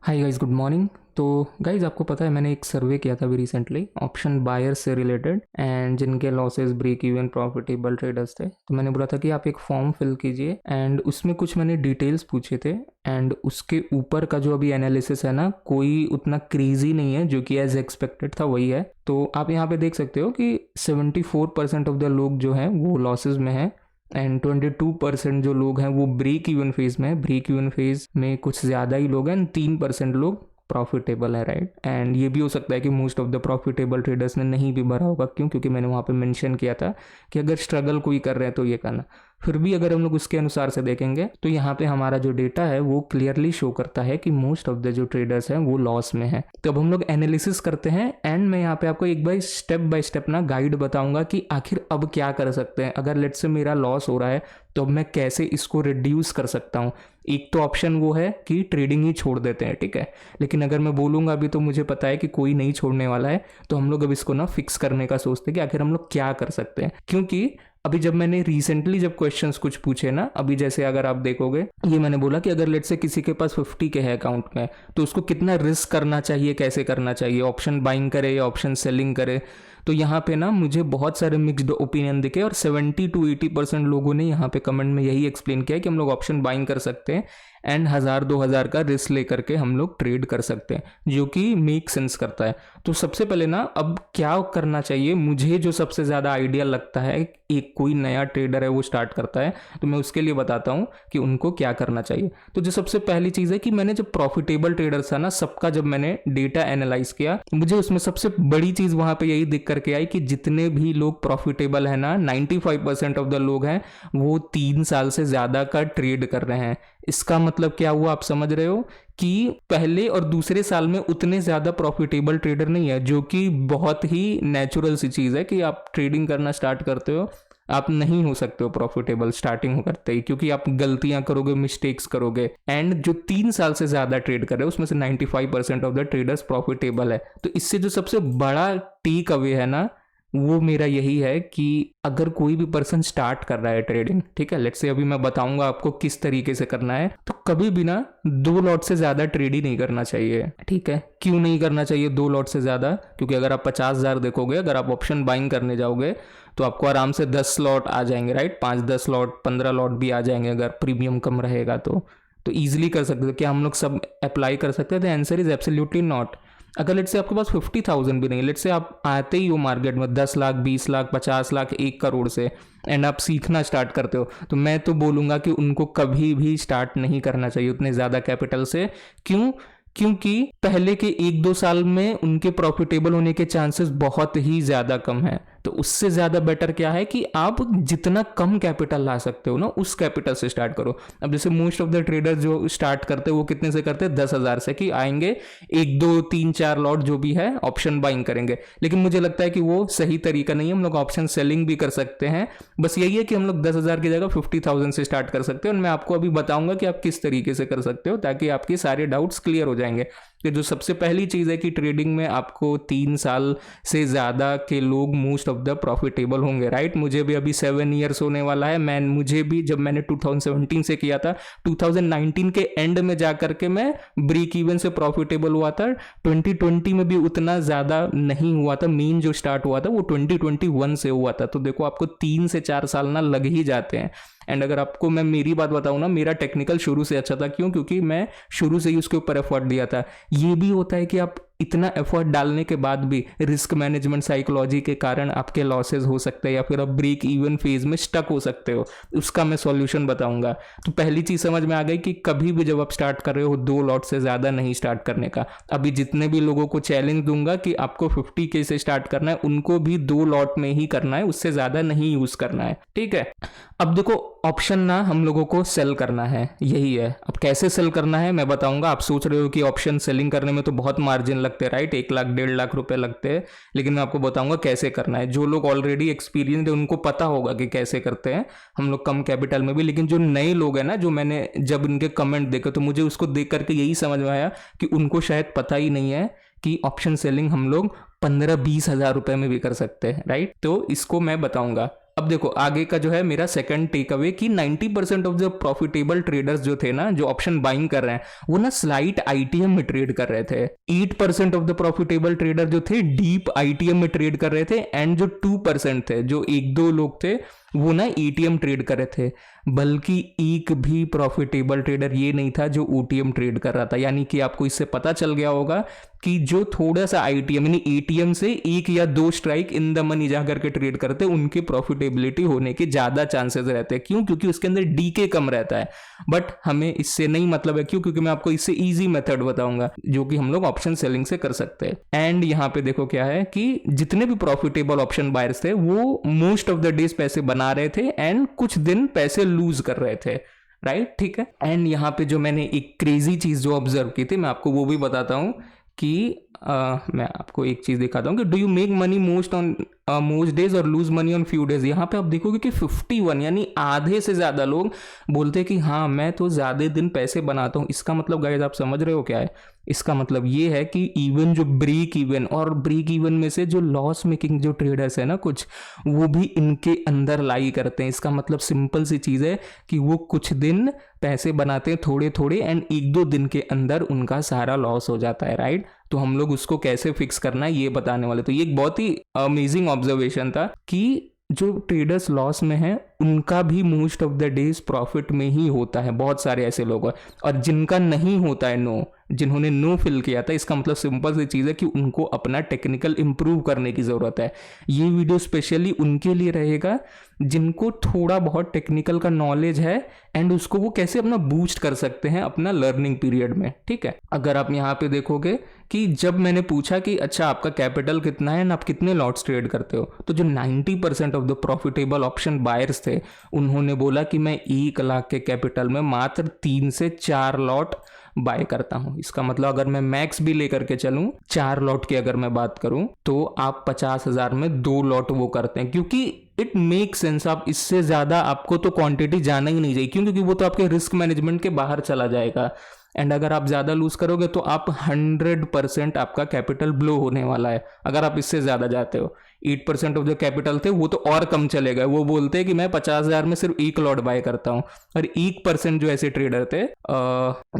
हाय guys, good morning. तो guys, आपको पता है मैंने एक सर्वे किया था अभी रिसेंटली ऑप्शन बायर्स से रिलेटेड, एंड जिनके losses break even profitable traders थे। तो मैंने बोला था कि आप एक फॉर्म फिल कीजिए, एंड उसमें कुछ मैंने डिटेल्स पूछे थे, एंड उसके ऊपर का जो अभी एनालिसिस है ना, कोई उतना क्रेजी नहीं है, जो कि एज एक्सपेक्टेड था वही है। तो आप यहाँ पे देख सकते हो कि 74% ऑफ द लोग जो हैं वो लॉसेज में है, एंड 22% जो लोग हैं वो ब्रेक इवन फेज में है। ब्रेक इवन फेज में कुछ ज़्यादा ही लोग हैं, एंड 3% लोग प्रॉफिटेबल है, राइट। एंड ये भी हो सकता है कि most of the profitable traders ने नहीं भी भरा होगा। क्यों? क्योंकि मैंने वहाँ पे मेंशन किया था कि अगर स्ट्रगल कोई कर रहे हैं तो ये करना। फिर भी अगर हम लोग उसके अनुसार से देखेंगे तो यहाँ पे हमारा जो डेटा है वो क्लियरली शो करता है कि मोस्ट ऑफ द जो ट्रेडर्स हैं वो लॉस में है। तो अब हम लोग एनालिसिस करते हैं, एंड मैं यहाँ पे आपको एक बाय स्टेप ना गाइड बताऊंगा कि आखिर अब क्या कर सकते हैं। अगर लेट्स से मेरा लॉस हो रहा है तो अब मैं कैसे इसको रिड्यूस कर सकता हूँ। एक तो ऑप्शन वो है कि ट्रेडिंग ही छोड़ देते हैं, ठीक है। लेकिन अगर मैं बोलूंगा अभी तो मुझे पता है कि कोई नहीं छोड़ने वाला है, तो हम लोग अब इसको ना फिक्स करने का सोचते हैं कि आखिर हम लोग क्या कर सकते हैं। क्योंकि अभी जब मैंने रिसेंटली जब क्वेश्चंस कुछ पूछे ना, अभी जैसे अगर आप देखोगे, ये मैंने बोला कि अगर लेट से किसी के पास 50 के है अकाउंट में, तो उसको कितना रिस्क करना चाहिए, कैसे करना चाहिए, ऑप्शन बाइंग करे या ऑप्शन सेलिंग करे। तो यहाँ पे ना मुझे बहुत सारे मिक्स्ड ओपिनियन दिखे, और 70 to 80% लोगों ने यहाँ पे कमेंट में यही एक्सप्लेन किया है कि हम लोग ऑप्शन बाइंग कर सकते हैं, एंड 1000-2000 का रिस्क लेकर के हम लोग ट्रेड कर सकते हैं, जो कि मेक सेंस करता है। तो सबसे पहले ना अब क्या करना चाहिए, मुझे जो सबसे ज़्यादा आइडिया लगता है, एक कोई नया ट्रेडर है वो स्टार्ट करता है, तो मैं उसके लिए बताता हूँ कि उनको क्या करना चाहिए। तो जो सबसे पहली चीज़ है कि मैंने जब प्रॉफिटेबल ट्रेडर्स था ना सबका, जब मैंने डेटा एनालाइज किया, मुझे उसमें सबसे बड़ी चीज़ वहाँ पे यही दिख करके आई कि जितने भी लोग प्रॉफिटेबल है ना, 95% ऑफ द लोग हैं वो 3 साल से ज़्यादा का ट्रेड कर रहे हैं। इसका मतलब क्या हुआ, आप समझ रहे हो कि पहले और दूसरे साल में उतने ज़्यादा प्रॉफिटेबल ट्रेडर नहीं है, जो कि बहुत ही नेचुरल सी चीज़ है कि आप ट्रेडिंग करना स्टार्ट करते हो, आप नहीं हो सकते हो प्रॉफिटेबल स्टार्टिंग करते ही, क्योंकि आप गलतियां करोगे, मिस्टेक्स करोगे। एंड जो 3 साल से ज़्यादा ट्रेड कर रहे हो उसमें से 95% ऑफ द ट्रेडर्स प्रॉफिटेबल है। तो इससे जो सबसे बड़ा टेक अवे है ना, वो मेरा यही है कि अगर कोई भी पर्सन स्टार्ट कर रहा है ट्रेडिंग, ठीक है, लेट्स से अभी मैं बताऊंगा आपको किस तरीके से करना है, तो कभी भी ना 2 लॉट से ज़्यादा ट्रेड ही नहीं करना चाहिए, ठीक है। क्यों नहीं करना चाहिए 2 लॉट से ज़्यादा? क्योंकि अगर आप 50,000 देखोगे, अगर आप ऑप्शन बाइंग करने जाओगे तो आपको आराम से 10 लॉट आ जाएंगे, राइट। 5-10 लॉट, 15 लॉट भी आ जाएंगे अगर प्रीमियम कम रहेगा तो ईजिली कर सकते हो। क्या हम लोग सब अप्लाई कर सकते हैं? The answer is absolutely not. अगर लेट से आपके पास 50,000 भी नहीं, लेट से आप आते ही हो मार्केट में 10 लाख, 20 लाख, 50 लाख, 1 करोड़ से, एंड आप सीखना स्टार्ट करते हो, तो मैं तो बोलूँगा कि उनको कभी भी स्टार्ट नहीं करना चाहिए उतने ज़्यादा कैपिटल से। क्यों? क्योंकि पहले के 1-2 साल में उनके प्रॉफिटेबल होने के चांसेस बहुत ही ज़्यादा कम है। तो उससे ज़्यादा बेटर क्या है कि आप जितना कम कैपिटल ला सकते हो ना, उस कैपिटल से स्टार्ट करो। अब जैसे मोस्ट ऑफ द ट्रेडर जो स्टार्ट करते हैं वो कितने से करते हैं? 10,000 से, कि आएंगे 1-2-3-4 लॉट जो भी है ऑप्शन बाइंग करेंगे। लेकिन मुझे लगता है कि वो सही तरीका नहीं है। हम लोग ऑप्शन सेलिंग भी कर सकते हैं, बस यही है कि हम लोग 10,000 की जगह 50,000 से स्टार्ट कर सकते हैं, और मैं आपको अभी बताऊंगा कि आप किस तरीके से कर सकते हो, ताकि आपके सारे डाउट्स क्लियर हो जाएंगे। कि जो सबसे पहली चीज़ है कि ट्रेडिंग में आपको 3 साल से ज़्यादा के लोग मोस्ट ऑफ द प्रॉफिटेबल होंगे, राइट। मुझे भी अभी 7 ईयर्स होने वाला है। मुझे भी जब मैंने 2017 से किया था, 2019 के एंड में जा करके मैं ब्रेक इवन से प्रॉफिटेबल हुआ था। 2020 में भी उतना ज़्यादा नहीं हुआ था। मेन जो स्टार्ट हुआ था वो 2021 से हुआ था। तो देखो, आपको 3 से 4 साल ना लग ही जाते हैं। एंड अगर आपको मैं मेरी बात बताऊं ना, मेरा टेक्निकल शुरू से अच्छा था। क्यों? क्योंकि मैं शुरू से ही उसके ऊपर एफर्ट दिया था। ये भी होता है कि आप इतना एफर्ट डालने के बाद भी रिस्क मैनेजमेंट साइकोलॉजी के कारण आपके लॉसेज हो सकते हैं, या फिर आप ब्रेक इवन फेज में स्टक हो सकते हो। उसका मैं सॉल्यूशन बताऊंगा। तो पहली चीज समझ में आ गई कि कभी भी जब आप स्टार्ट कर रहे हो 2 लॉट से ज्यादा नहीं स्टार्ट करने का। अभी जितने भी लोगों को चैलेंज दूंगा कि आपको 50K से स्टार्ट करना है, उनको भी 2 लॉट में ही करना है, उससे ज्यादा नहीं यूज करना है, ठीक है। अब देखो, ऑप्शन ना हम लोगों को सेल करना है, यही है। अब कैसे सेल करना है मैं बताऊंगा। आप सोच रहे हो कि ऑप्शन सेलिंग करने में तो बहुत मार्जिन लगते हैं, राइट, 1 लाख 1.5 लाख रुपए लगते हैं, लेकिन मैं आपको बताऊंगा कैसे करना है। जो लोग ऑलरेडी एक्सपीरियंस है उनको पता होगा कि कैसे करते हैं हम लोग कम कैपिटल में भी। लेकिन जो नए लोग हैं ना, जो मैंने जब इनके कमेंट देखे तो मुझे उसको देख करके यही समझ में आया कि उनको शायद पता ही नहीं है कि ऑप्शन सेलिंग हम लोग 15-20 हज़ार रुपए में भी कर सकते हैं, राइट। तो इसको मैं बताऊंगा। अब देखो आगे का जो है मेरा सेकंड टेक अवे कि 90% ऑफ द प्रॉफिटेबल ट्रेडर्स जो थे ना, जो ऑप्शन बाइंग कर रहे हैं, वो ना स्लाइट आईटीएम में ट्रेड कर रहे थे। 8% ऑफ द प्रॉफिटेबल ट्रेडर जो थे डीप आईटीएम में ट्रेड कर रहे थे, एंड जो 2% थे, जो एक दो लोग थे, वो ना एटीएम ट्रेड कर रहे थे। बल्कि एक भी प्रॉफिटेबल ट्रेडर ये नहीं था जो ओटीएम ट्रेड कर रहा था। यानी कि आपको इससे पता चल गया होगा कि जो थोड़ा सा आईटीएम यानी एटीएम से एक या दो स्ट्राइक इन द मनी जा करके ट्रेड करते हैं, उनके प्रॉफिटेबिलिटी होने के ज्यादा चांसेस रहते हैं। क्यों? क्योंकि उसके अंदर डीके कम रहता है। बट हमें इससे नहीं मतलब है। क्यों? क्योंकि मैं आपको इससे इजी मेथड बताऊंगा जो कि हम लोग ऑप्शन सेलिंग से कर सकते हैं। एंड यहाँ पे देखो क्या है कि जितने भी प्रॉफिटेबल ऑप्शन बायर्स थे वो मोस्ट ऑफ द डेज पैसे बना रहे थे एंड कुछ दिन पैसे लूज कर रहे थे, राइट? ठीक है। एंड यहाँ पे जो मैंने एक क्रेजी चीज जो ऑब्जर्व की थी, मैं आपको वो भी बताता हूँ कि मैं आपको एक चीज दिखाता हूँ कि do you make money most days और lose money on few days. यहाँ पे आप देखोगे कि 51 यानी आधे से ज्यादा लोग बोलते हैं कि हाँ मैं तो ज्यादा दिन पैसे बनाता हूँ। इसका मतलब गाइस आप समझ रहे हो क्या है? इसका मतलब ये है कि इवन जो ब्रेक इवन और ब्रेक इवन में से जो लॉस मेकिंग जो ट्रेडर्स है ना कुछ, वो भी इनके अंदर लाई करते हैं। इसका मतलब सिंपल सी चीज है कि वो कुछ दिन पैसे बनाते हैं थोड़े थोड़े एंड एक दो दिन के अंदर उनका सारा लॉस हो जाता है, राइट? तो हम लोग उसको कैसे फिक्स करना है ये बताने वाले। तो ये एक बहुत ही अमेजिंग ऑब्जर्वेशन था कि जो ट्रेडर्स लॉस में हैं उनका भी most of the days profit में ही होता है। बहुत सारे ऐसे लोग हैं और जिनका नहीं होता है नो, जिन्होंने नो फिल किया था, इसका मतलब सिंपल सी चीज़ है कि उनको अपना टेक्निकल इंप्रूव करने की ज़रूरत है। ये वीडियो स्पेशली उनके लिए रहेगा जिनको थोड़ा बहुत टेक्निकल का नॉलेज है एंड उसको वो कैसे अपना बूस्ट कर सकते हैं अपना लर्निंग पीरियड में, ठीक है। अगर आप यहाँ पे देखोगे कि जब मैंने पूछा कि अच्छा आपका कैपिटल कितना है एंड आप कितने लॉट्स ट्रेड करते हो, तो जो 90% of the profitable option buyers थे उन्होंने बोला कि मैं 1 लाख के कैपिटल में मात्र 3 से 4 लॉट बाय करता हूं। इसका मतलब अगर मैं मैक्स भी लेकर के चलूं 4 लॉट की अगर मैं बात करूं तो आप 50,000 में 2 लॉट वो करते हैं, क्योंकि इट मेक सेंस। आप इससे ज्यादा आपको तो क्वांटिटी जाना ही नहीं चाहिए। क्यों? क्योंकि वो तो आपके रिस्क मैनेजमेंट के बाहर चला जाएगा एंड अगर आप ज्यादा लूज करोगे तो आप 100% आपका कैपिटल ब्लो होने वाला है अगर आप इससे ज्यादा जाते हो। 8% ऑफ जो कैपिटल थे वो तो और कम चलेगा। वो बोलते हैं कि मैं 50,000 में सिर्फ 1 लॉट बाय करता हूँ और 1% जो ऐसे ट्रेडर थे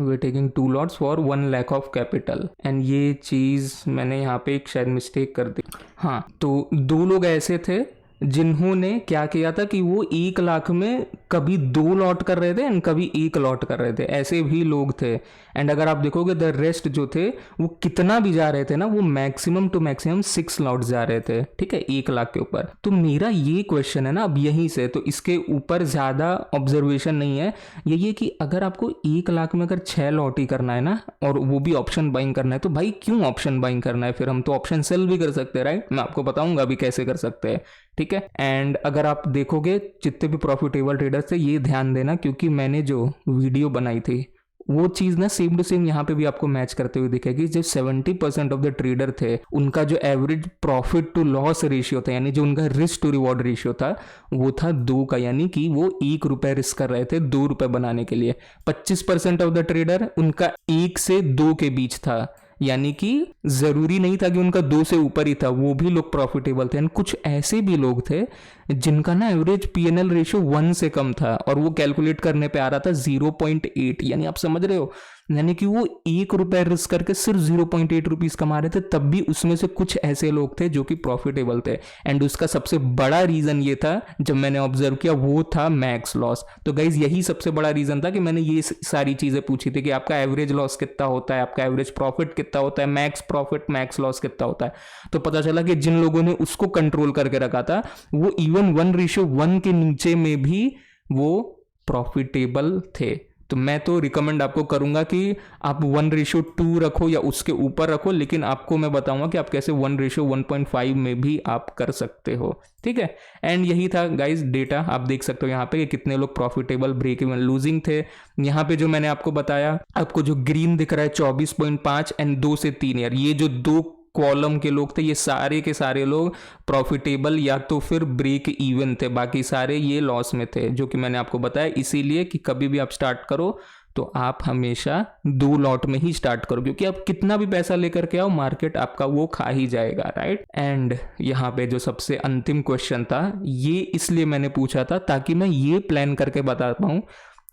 वे taking 2 lots for 1 lakh of capital. And ये चीज मैंने यहाँ पे एक शायद मिस्टेक कर दी। हाँ, तो 2 लोग ऐसे थे जिन्होंने क्या किया था कि वो 1 लाख में कभी 2 लॉट कर रहे थे एंड कभी 1 लॉट कर रहे थे। ऐसे भी लोग थे। एंड अगर आप देखोगे द रेस्ट जो थे वो कितना भी जा रहे थे ना, वो मैक्सिमम टू मैक्सिमम 6 लॉट जा रहे थे, ठीक है, 1 लाख के ऊपर। तो मेरा ये क्वेश्चन है ना अब यहीं से, तो इसके ऊपर ज्यादा ऑब्जर्वेशन नहीं है। यही है कि अगर आपको 1 लाख में अगर 6 लॉट ही करना है ना और वो भी ऑप्शन बाइंग करना है, तो भाई क्यों ऑप्शन बाइंग करना है? फिर हम तो ऑप्शन सेल भी कर सकते हैं, राइट? मैं आपको बताऊंगा अभी कैसे कर सकते हैं, ठीक है। एंड अगर आप देखोगे जितने भी प्रॉफिटेबल ट्रेडर्स थे, ये ध्यान देना क्योंकि मैंने जो वीडियो बनाई थी वो चीज ना सेम टू सेम यहाँ पे भी आपको मैच करते हुए दिखेगी। जो 70% ऑफ द ट्रेडर थे उनका जो average profit to loss ratio था, यानी जो उनका रिस्क टू रिवॉर्ड रेशियो था, वो था 2 का। यानी कि वो 1 रुपए रिस्क कर रहे थे 2 रुपए बनाने के लिए। 25% ऑफ द ट्रेडर उनका 1 से 2 के बीच था, यानी कि जरूरी नहीं था कि उनका 2 से ऊपर ही था, वो भी लोग प्रॉफिटेबल थे। एंड कुछ ऐसे भी लोग थे जिनका ना एवरेज पीएनएल रेशियो 1 से कम था और वो कैलकुलेट करने पे आ रहा था 0.8। यानी आप समझ रहे हो, यानी कि वो 1 रुपए रिस्क करके सिर्फ 0.8 रुपीज कमा रहे थे, तब भी उसमें से कुछ ऐसे लोग थे जो कि प्रॉफिटेबल थे। एंड उसका सबसे बड़ा रीजन ये था, जब मैंने ऑब्जर्व किया, वो था मैक्स लॉस। तो गाइज यही सबसे बड़ा रीजन था कि मैंने ये सारी चीजें पूछी थी कि आपका एवरेज लॉस कितना होता है, आपका एवरेज प्रॉफिट कितना होता है, मैक्स प्रॉफिट मैक्स लॉस कितना होता है। तो पता चला कि जिन लोगों ने उसको कंट्रोल करके रखा था वो इवन 1:1 के नीचे में भी वो प्रॉफिटेबल थे। तो मैं तो रिकमेंड आपको करूंगा कि आप 1:2 रखो या उसके ऊपर रखो, लेकिन आपको मैं बताऊंगा कि आप कैसे 1:1.5 में भी आप कर सकते हो, ठीक है। एंड यही था गाइज डेटा। आप देख सकते हो यहाँ पे कि कितने लोग प्रॉफिटेबल, ब्रेक इवन, लूजिंग थे। यहाँ पे जो मैंने आपको बताया, आपको जो ग्रीन दिख रहा है 24.5 एंड 2 से 3 ईयर, ये जो 2 कॉलम के लोग थे ये सारे के सारे लोग प्रॉफिटेबल या तो फिर ब्रेक इवन थे, बाकी सारे ये लॉस में थे, जो कि मैंने आपको बताया। इसीलिए कि कभी भी आप स्टार्ट करो तो आप हमेशा 2 लॉट में ही स्टार्ट करो, क्योंकि आप कितना भी पैसा लेकर के आओ मार्केट आपका वो खा ही जाएगा, राइट। एंड यहाँ पे जो सबसे अंतिम क्वेश्चन था ये इसलिए मैंने पूछा था ताकि मैं ये प्लान करके बता पाऊँ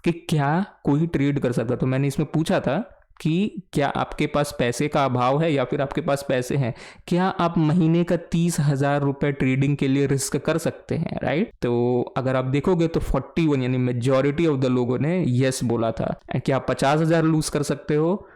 कि क्या कोई ट्रेड कर सकता। तो मैंने इसमें पूछा था कि क्या आपके पास पैसे का अभाव है या फिर आपके पास पैसे हैं, क्या आप महीने का 30,000 रुपए ट्रेडिंग के लिए रिस्क कर सकते हैं, राइट। तो अगर आप देखोगे तो 41 यानी मेजॉरिटी ऑफ द लोगों ने यस बोला था। क्या आप 50,000 लूज कर सकते हो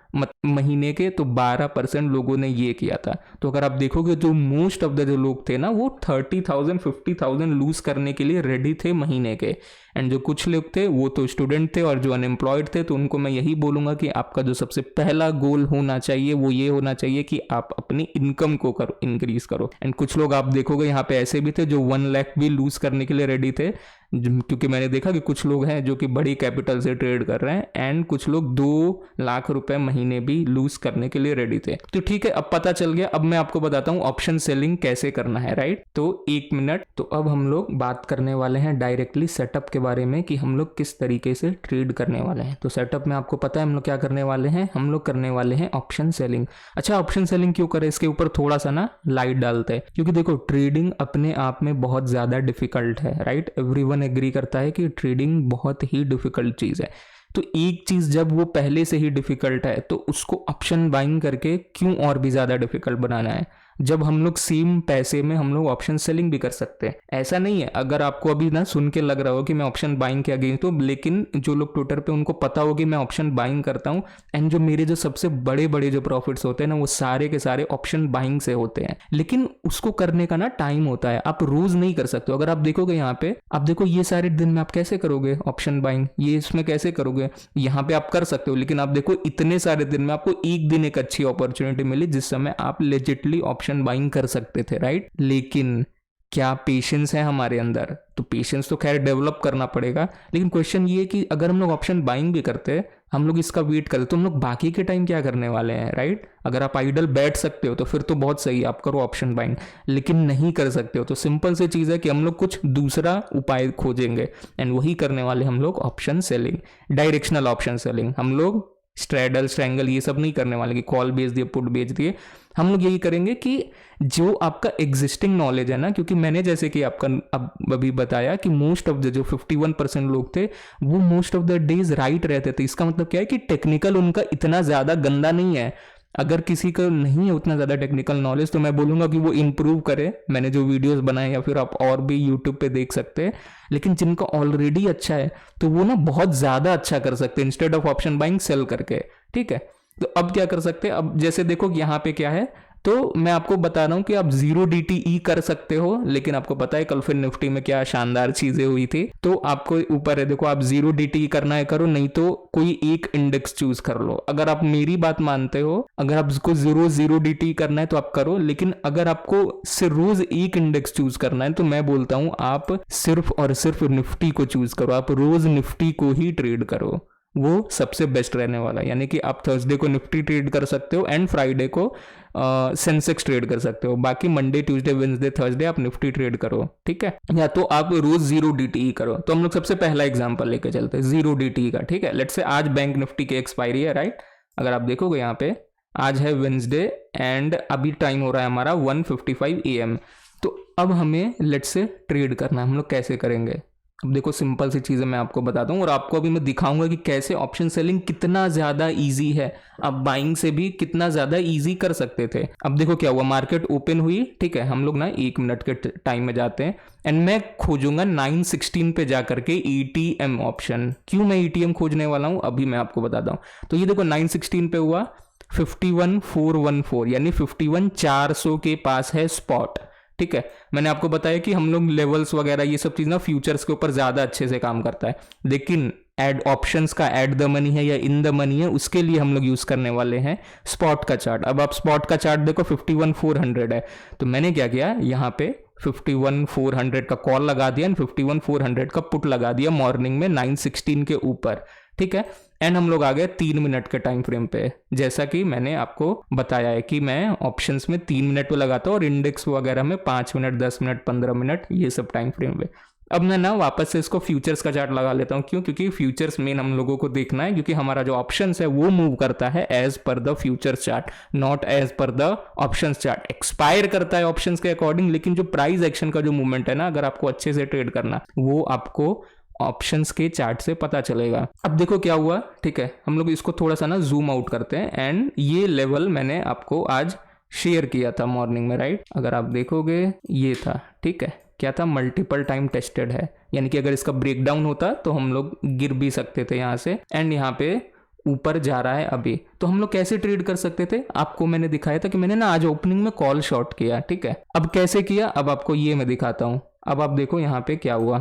महीने के, तो 12% लोगों ने ये किया था। तो अगर आप देखोगे जो मोस्ट ऑफ द जो लोग थे ना वो 30,000 50,000 लूज करने के लिए रेडी थे महीने के। एंड जो कुछ लोग थे वो तो स्टूडेंट थे और जो अनएम्प्लॉयड थे, तो उनको मैं यही बोलूंगा कि आपका जो सबसे पहला गोल होना चाहिए वो ये होना चाहिए कि आप अपनी इनकम को करो, इंक्रीज करो। एंड कुछ लोग आप देखोगे यहाँ पे ऐसे भी थे जो 1 लाख भी लूज करने के लिए रेडी थे, क्योंकि मैंने देखा कि कुछ लोग हैं जो कि बड़ी कैपिटल से ट्रेड कर रहे हैं एंड कुछ लोग 2 लाख रुपए महीने भी लूज करने के लिए रेडी थे। तो ठीक है, अब पता चल गया। अब मैं आपको बताता हूँ ऑप्शन सेलिंग कैसे करना है, राइट। तो 1 मिनट। तो अब हम लोग बात करने वाले हैं डायरेक्टली सेटअप के बारे में कि हम लोग किस तरीके से ट्रेड करने वाले हैं। तो सेटअप में आपको पता है हम लोग क्या करने वाले हैं, हम लोग करने वाले हैं ऑप्शन सेलिंग। अच्छा, ऑप्शन सेलिंग क्यों करें, इसके ऊपर थोड़ा सा ना लाइट डालते हैं, क्योंकि देखो ट्रेडिंग अपने आप में बहुत ज्यादा डिफिकल्ट है, राइट। एवरीवन एग्री करता है कि ट्रेडिंग बहुत ही डिफिकल्ट चीज है। तो एक चीज जब वो पहले से ही डिफिकल्ट है तो उसको ऑप्शन बाइंग करके क्यों और भी ज्यादा डिफिकल्ट बनाना है, जब हम लोग सेम पैसे में हम लोग ऑप्शन सेलिंग भी कर सकते हैं। ऐसा नहीं है, अगर आपको अभी ना सुन के लग रहा हो कि मैं ऑप्शन बाइंग के अगेंस्ट हूं, लेकिन जो लोग ट्विटर पे उनको पता हो कि मैं ऑप्शन बाइंग करता हूं एंड जो मेरे जो सबसे बड़े बड़े जो प्रॉफिट्स होते हैं ना वो सारे के सारे ऑप्शन बाइंग से होते हैं। लेकिन उसको करने का ना टाइम होता है, आप रोज नहीं कर सकते हो। अगर आप देखोगे यहाँ पे, आप देखो ये सारे दिन में आप कैसे करोगे ऑप्शन बाइंग, ये इसमें कैसे करोगे, यहाँ पे आप कर सकते हो। लेकिन आप देखो इतने सारे दिन में आपको एक दिन एक अच्छी अपॉर्चुनिटी मिली जिस समय आप लेजिटली ऑप्शन बाइंग कर सकते थे, राइट। लेकिन क्या पेशेंस है हमारे अंदर, तो पेशेंस तो खैर डेवलप करना पड़ेगा। लेकिन क्वेश्चन ये है कि अगर हम लोग ऑप्शन बाइंग भी करते हैं, हम लोग इसका वेट करते, तो हम लोग बाकी के टाइम क्या करने वाले हैं, राइट। अगर आप आइडल बैठ सकते हो तो फिर तो बहुत सही, आप करो ऑप्शन बाइंग। लेकिन नहीं कर सकते हो तो सिंपल सी चीज है कि हम लोग कुछ दूसरा उपाय खोजेंगे एंड वही करने वाले हम लोग option selling, directional option selling. हम लोग स्ट्रैडल स्ट्रैंगल ये सब नहीं करने वाले कि कॉल बेच दिए पुट बेच दिए। हम लोग यही करेंगे कि जो आपका एग्जिस्टिंग नॉलेज है ना, क्योंकि मैंने जैसे कि आपका अब अभी बताया कि मोस्ट ऑफ द जो 51% लोग थे वो most of the days right रहते थे। इसका मतलब क्या है कि टेक्निकल उनका इतना ज्यादा गंदा नहीं है। अगर किसी का नहीं है उतना ज़्यादा टेक्निकल नॉलेज तो मैं बोलूँगा कि वो इम्प्रूव करे, मैंने जो वीडियोस बनाए या फिर आप और भी यूट्यूब पे देख सकते हैं। लेकिन जिनका ऑलरेडी अच्छा है तो वो ना बहुत ज़्यादा अच्छा कर सकते हैं instead of option buying sell करके, ठीक है। तो अब क्या कर सकते हैं, अब जैसे देखो यहाँ पे क्या है, तो मैं आपको बता रहा हूं कि आप 0 DTE कर सकते हो। लेकिन आपको पता है कल फिर निफ्टी में क्या शानदार चीजें हुई थी, तो आपको ऊपर है देखो, आप 0 DTE करना है करो, नहीं तो कोई एक इंडेक्स चूज कर लो। अगर आप मेरी बात मानते हो, अगर आपको 0 DTE करना है तो आप करो। लेकिन अगर आपको सिर्फ रोज एक इंडेक्स चूज करना है तो मैं बोलता हूं आप सिर्फ और सिर्फ निफ्टी को चूज करो, आप रोज निफ्टी को ही ट्रेड करो, वो सबसे बेस्ट रहने वाला है। यानी कि आप थर्सडे को निफ्टी ट्रेड कर सकते हो एंड फ्राइडे को सेंसेक्स ट्रेड कर सकते हो। बाकी मंडे ट्यूसडे वेडनेसडे थर्सडे आप निफ्टी ट्रेड करो, ठीक है। या तो आप रोज 0 DTE करो। तो हम लोग सबसे पहला एग्जांपल लेके चलते हैं 0 DTE का, ठीक है। लेट्स से आज बैंक निफ्टी की एक्सपायरी है, राइट। अगर आप देखोगे यहाँ पे आज है वेडनेसडे एंड अभी टाइम हो रहा है हमारा 1:55 AM। तो अब हमें लेट्स से ट्रेड करना है, हम लोग कैसे करेंगे। अब देखो सिंपल सी चीज़ें मैं आपको बताता हूँ और आपको अभी मैं दिखाऊंगा कि कैसे ऑप्शन सेलिंग कितना ज़्यादा इजी है, आप बाइंग से भी कितना ज़्यादा इजी कर सकते थे। अब देखो क्या हुआ, मार्केट ओपन हुई, ठीक है। हम लोग ना 1 मिनट के टाइम में जाते हैं एंड मैं खोजूंगा 916 पे जा करके ETM ऑप्शन। क्यों मैं ETM खोजने वाला हूँ अभी मैं आपको बताता हूँ। तो ये देखो 916 पे हुआ 51,414 यानी 51,400 के पास है स्पॉट, ठीक है। मैंने आपको बताया कि हम लोग लेवल्स वगैरह ये सब चीज ना फ्यूचर्स के ऊपर ज्यादा अच्छे से काम करता है। लेकिन एड ऑप्शंस का एड द मनी है या इन द मनी है, उसके लिए हम लोग यूज करने वाले हैं स्पॉट का चार्ट। अब आप स्पॉट का चार्ट देखो 51,400 है, तो मैंने क्या किया यहाँ पे 51,400 का कॉल लगा दिया एंड 51,400 का पुट लगा दिया मॉर्निंग में 916 के ऊपर, ठीक है। एंड हम लोग आ गए 3 मिनट के टाइम फ्रेम पे। जैसा कि मैंने आपको बताया है कि मैं ऑप्शंस में 3 मिनट पे लगाता हूँ और इंडेक्स वगैरह में 5 मिनट 10 मिनट 15 मिनट ये सब टाइम फ्रेम पे। अब मैं ना वापस से इसको फ्यूचर्स का चार्ट लगा लेता हूँ। क्यों? क्योंकि फ्यूचर्स मेन हम लोगों को देखना है, क्योंकि हमारा जो ऑप्शंस है वो मूव करता है as per the futures chart, not as per the options chart. Expire करता है ऑप्शंस के अकॉर्डिंग, लेकिन जो प्राइस एक्शन का जो मूवमेंट है ना, अगर आपको अच्छे से ट्रेड करना, वो आपको ऑप्शंस के चार्ट से पता चलेगा। अब देखो क्या हुआ, ठीक है, हम लोग इसको थोड़ा सा ना जूम आउट करते हैं। एंड ये लेवल मैंने आपको आज शेयर किया था मॉर्निंग में, राइट? अगर आप देखोगे ये था, ठीक है, क्या था, मल्टीपल टाइम टेस्टेड है, यानी कि अगर इसका ब्रेकडाउन होता तो हम लोग गिर भी सकते थे यहाँ से। एंड यहाँ पे ऊपर जा रहा है अभी, तो हम लोग कैसे ट्रेड कर सकते थे? आपको मैंने दिखाया था कि मैंने ना आज ओपनिंग में कॉल शॉर्ट किया, ठीक है। अब कैसे किया, अब आपको ये मैं दिखाता हूँ। अब आप देखो यहाँ पे क्या हुआ,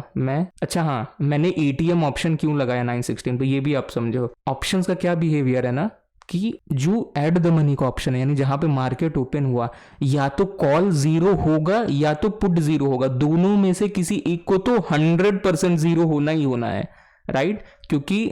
अच्छा हाँ, मैंने एटीएम ऑप्शन क्यों लगाया 916 पे, ये भी आप समझो। ऑप्शंस का क्या बिहेवियर है ना, कि जो एड द मनी का ऑप्शन है, यानी जहां पे मार्केट ओपन हुआ, या तो कॉल जीरो होगा या तो पुट जीरो होगा, दोनों में से किसी एक को तो 100% जीरो होना ही होना है, राइट? क्योंकि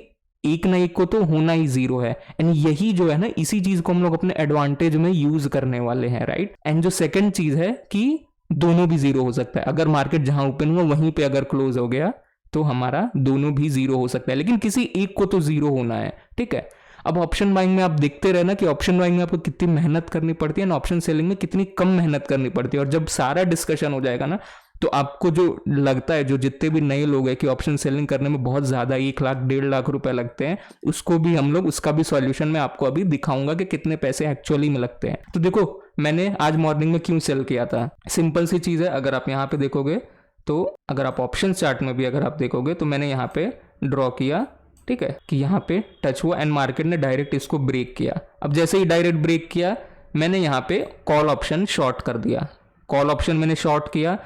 एक ना एक को तो होना ही जीरो है। एंड यही जो है ना, इसी चीज को हम लोग अपने एडवांटेज में यूज करने वाले हैं, राइट? एंड जो सेकंड चीज है कि दोनों भी जीरो हो सकता है। अगर मार्केट जहां ओपन हुआ वहीं पे अगर क्लोज हो गया तो हमारा दोनों भी जीरो हो सकता है, लेकिन किसी एक को तो जीरो होना है, ठीक है। अब ऑप्शन बाइंग में आप देखते रहे ना कि ऑप्शन बाइंग में आपको कितनी मेहनत करनी पड़ती है, ऑप्शन सेलिंग में कितनी कम मेहनत करनी पड़ती है। और जब सारा डिस्कशन हो जाएगा ना, तो आपको जो लगता है, जो जितने भी नए लोग हैं कि ऑप्शन सेलिंग करने में बहुत ज्यादा 1 लाख 1.5 लाख रुपए लगते हैं, उसको भी हम लोग, उसका भी सॉल्यूशन मैं आपको अभी दिखाऊंगा कि कितने पैसे एक्चुअली में लगते हैं। तो देखो मैंने आज मॉर्निंग में क्यों सेल किया था, सिंपल सी चीज है। अगर आप यहाँ पे देखोगे तो, अगर आप ऑप्शन चार्ट में भी अगर आप देखोगे तो मैंने यहाँ पे ड्रॉ किया, ठीक है, कि यहाँ पे टच हुआ एंड मार्केट ने डायरेक्ट इसको ब्रेक किया। अब जैसे ही डायरेक्ट ब्रेक किया, मैंने यहाँ पे कॉल ऑप्शन शॉर्ट कर दिया। कॉल ऑप्शन मैंने शॉर्ट किया,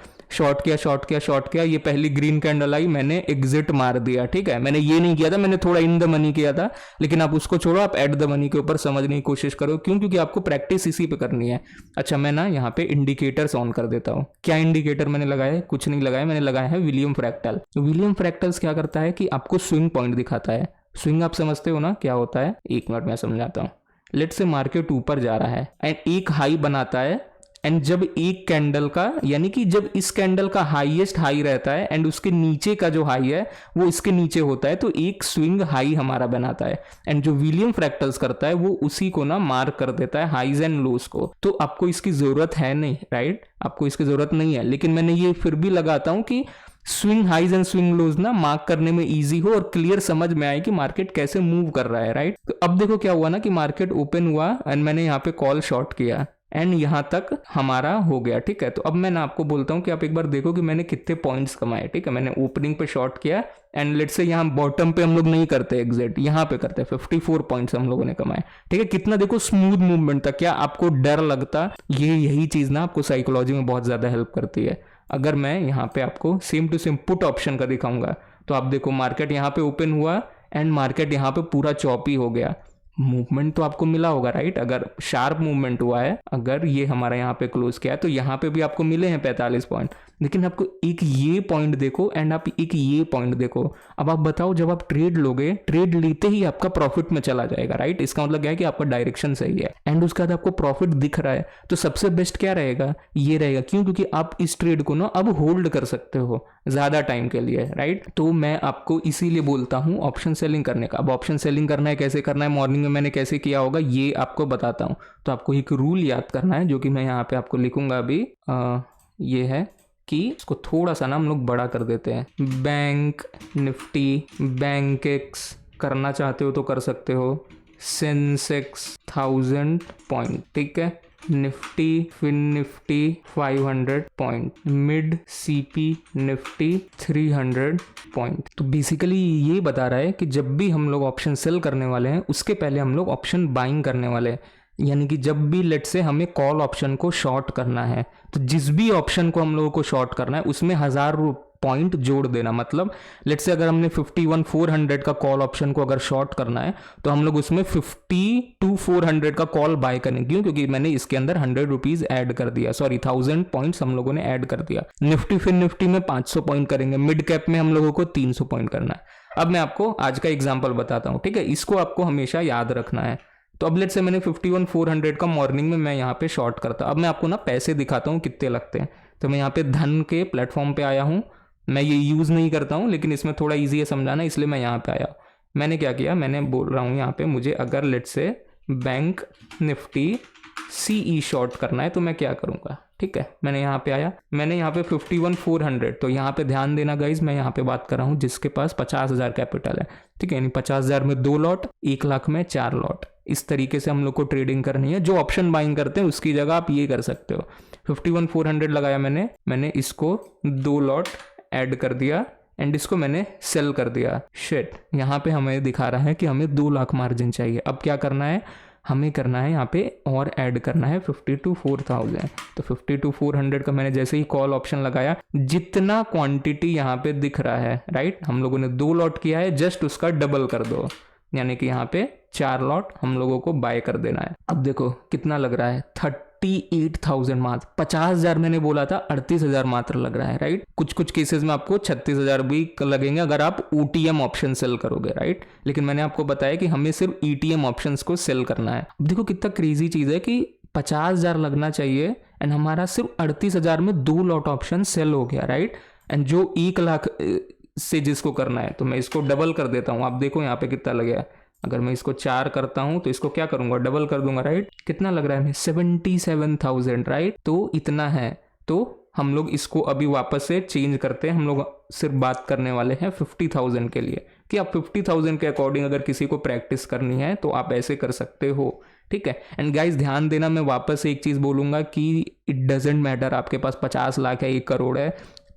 ये पहली ग्रीन कैंडल आई, मैंने एग्जिट मार दिया, ठीक है। मैंने ये नहीं किया था, मैंने थोड़ा इन द मनी किया था, लेकिन आप उसको छोड़ो, आप एट द मनी के ऊपर समझने की कोशिश करो। क्यों? क्योंकि आपको प्रैक्टिस इसी पे करनी है। अच्छा, मैं ना यहाँ पे इंडिकेटर्स ऑन कर देता हूँ। क्या इंडिकेटर मैंने लगाया है? कुछ नहीं लगाया, मैंने लगाया है विलियम फ्रैक्टल। विलियम फ्रैक्टल्स क्या करता है कि आपको स्विंग पॉइंट दिखाता है। स्विंग आप समझते हो ना क्या होता है? एक मिनट में समझाता हूँ। लेट से मार्केट ऊपर जा रहा है एंड एक हाई बनाता है, एंड जब एक कैंडल का, यानी कि जब इस कैंडल का हाईएस्ट हाई रहता है एंड उसके नीचे का जो हाई है वो इसके नीचे होता है, तो एक स्विंग हाई हमारा बनाता है। एंड जो विलियम फ्रैक्टल्स करता है वो उसी को ना मार्क कर देता है, हाईज एंड लोस को। तो आपको इसकी जरूरत है नहीं, राइट? आपको इसकी जरूरत नहीं है, लेकिन मैंने ये फिर भी लगाता हूं कि स्विंग हाइज एंड स्विंग लोज ना मार्क करने में इजी हो और क्लियर समझ में आए कि मार्केट कैसे मूव कर रहा है, राइट? तो अब देखो क्या हुआ ना कि मार्केट ओपन हुआ एंड मैंने यहाँ पे कॉल शॉर्ट किया एंड यहां तक हमारा हो गया, ठीक है। तो अब मैं ना आपको बोलता हूं कि आप एक बार देखो कि मैंने कितने पॉइंट्स कमाए, ठीक है। मैंने ओपनिंग पे शॉर्ट किया एंड लेट से यहाँ बॉटम पे हम लोग नहीं करते एग्जिट, यहाँ पे करते 54 पॉइंट्स हम लोगों ने कमाए, ठीक है। कितना देखो स्मूथ मूवमेंट था। क्या आपको डर लगता? यही चीज ना आपको साइकोलॉजी में बहुत ज्यादा हेल्प करती है। अगर मैं यहाँ पे आपको same to same put option का दिखाऊंगा, तो आप देखो मार्केट यहाँ पे ओपन हुआ एंड मार्केट यहाँ पे पूरा चॉपी हो गया। मूवमेंट तो आपको मिला होगा, राइट? अगर शार्प मूवमेंट हुआ है, अगर ये हमारा यहाँ पे क्लोज किया है, तो यहाँ पे भी आपको मिले हैं 45 पॉइंट। लेकिन आपको एक ये पॉइंट देखो एंड आप एक ये पॉइंट देखो। अब आप बताओ, जब आप ट्रेड लोगे, ट्रेड लेते ही आपका प्रॉफिट में चला जाएगा, राइट? इसका मतलब क्या है कि आपका डायरेक्शन सही है एंड उसके बाद आपको प्रॉफिट दिख रहा है, तो सबसे बेस्ट क्या रहेगा? ये रहेगा। क्यों? क्योंकि आप इस ट्रेड को ना अब होल्ड कर सकते हो ज्यादा टाइम के लिए, राइट? तो मैं आपको इसीलिए बोलता हूँ ऑप्शन सेलिंग करने का। अब ऑप्शन सेलिंग करना है, कैसे करना है, मॉर्निंग में मैंने कैसे किया होगा ये आपको बताता हूँ। तो आपको एक रूल याद करना है, जो कि मैं यहाँ पे आपको लिखूंगा अभी। ये है कि इसको थोड़ा सा ना हम लोग बड़ा कर देते हैं। बैंक निफ्टी, बैंक एक्स करना चाहते हो तो कर सकते हो, सेंसेक्स 1000 पॉइंट, ठीक है। Nifty, fin Nifty 500 point, mid CP Nifty 300 point. तो बेसिकली ये बता रहा है कि जब भी हम लोग ऑप्शन सेल करने वाले हैं, उसके पहले हम लोग ऑप्शन बाइंग करने वाले हैं। यानी कि जब भी लेट से हमें कॉल ऑप्शन को शॉर्ट करना है, तो जिस भी ऑप्शन को हम लोगों को शॉर्ट करना है उसमें 1000 पॉइंट जोड़ देना। मतलब लेट से अगर हमने 51,400 का कॉल ऑप्शन को अगर शॉर्ट करना है, तो हम लोग उसमें 52,400 का कॉल बाय करेंगे। क्यों? क्योंकि मैंने इसके अंदर 100 रुपीज ऐड कर दिया, सॉरी 1000 पॉइंट्स हम लोगों ने ऐड कर दिया। निफ्टी फिर निफ्टी में 500 पॉइंट करेंगे, मिड कैप में हम लोगों को 300 पॉइंट करना है। अब मैं आपको आज का एग्जाम्पल बताता हूँ, ठीक है? इसको आपको हमेशा याद रखना है। तो अब लेट से मैंने 51,400 का मॉर्निंग में मैं यहाँ पे शॉर्ट करता। अब मैं आपको ना पैसे दिखाता हूँ कितने लगते हैं। तो मैं यहाँ पे धन के प्लेटफॉर्म पे आया हूँ, मैं ये यूज़ नहीं करता हूँ, लेकिन इसमें थोड़ा ईजी है समझाना, इसलिए मैं यहाँ पे आया। मैंने क्या किया, मैंने बोल रहा हूँ यहाँ पे मुझे अगर लेट से बैंक निफ्टी CE शॉर्ट करना है तो मैं क्या करूँगा। ठीक है, मैंने यहाँ पे आया, मैंने यहाँ पे 51,400, तो यहाँ पे ध्यान देना गाइज, मैं यहाँ पे बात कर रहा हूँ जिसके पास 50,000 कैपिटल है। ठीक है, यानी 50,000 में 2 लॉट, 1 लाख में 4 लॉट, इस तरीके से हम लोग को ट्रेडिंग करनी है। जो ऑप्शन बाइंग करते हैं उसकी जगह आप ये कर सकते हो। 51,400 लगाया मैंने इसको 2 लॉट ऐड कर दिया एंड इसको मैंने सेल कर दिया। शिट, यहाँ पे हमें दिखा रहा है कि हमें 2 लाख मार्जिन चाहिए। अब क्या करना है, हमें करना है यहाँ पे और ऐड करना है 52,400। तो 52,400 का मैंने जैसे ही कॉल ऑप्शन लगाया, जितना क्वांटिटी यहाँ पे दिख रहा है, राइट, हम लोगों ने 2 लॉट किया है, जस्ट उसका डबल कर दो, यानी कि यहाँ पे 4 लॉट हम लोगों को बाय कर देना है। अब देखो कितना लग रहा है, 38,000 मात्र। 50,000 मैंने बोला था, 38,000 मात्र लग रहा है, राइट। कुछ केसेस में आपको 36,000 भी लगेंगे अगर आप OTM ऑप्शन सेल करोगे, राइट। लेकिन मैंने आपको बताया कि हमें सिर्फ ETM ऑप्शन को सेल करना है। अब देखो कितना क्रेजी चीज है कि 50,000 लगना चाहिए एंड हमारा सिर्फ 38,000 में 2 लॉट ऑप्शन सेल हो गया, राइट। एंड जो 1 लाख से जिसको करना है, तो मैं इसको डबल कर देता हूँ। आप देखो यहाँ पे कितना लगेगा, अगर मैं इसको 4 करता हूं तो इसको क्या करूंगा, डबल कर दूंगा, राइट। कितना लग रहा है, 77,000, राइट। तो इतना है, तो हम लोग इसको अभी वापस से चेंज करते हैं। हम लोग सिर्फ बात करने वाले हैं 50,000 के लिए, कि आप 50,000 के अकॉर्डिंग अगर किसी को प्रैक्टिस करनी है तो आप ऐसे कर सकते हो। ठीक है, एंड गाइस ध्यान देना, मैं वापस से एक चीज बोलूंगा कि इट डजेंट मैटर आपके पास 50 लाख है, 1 करोड़ है,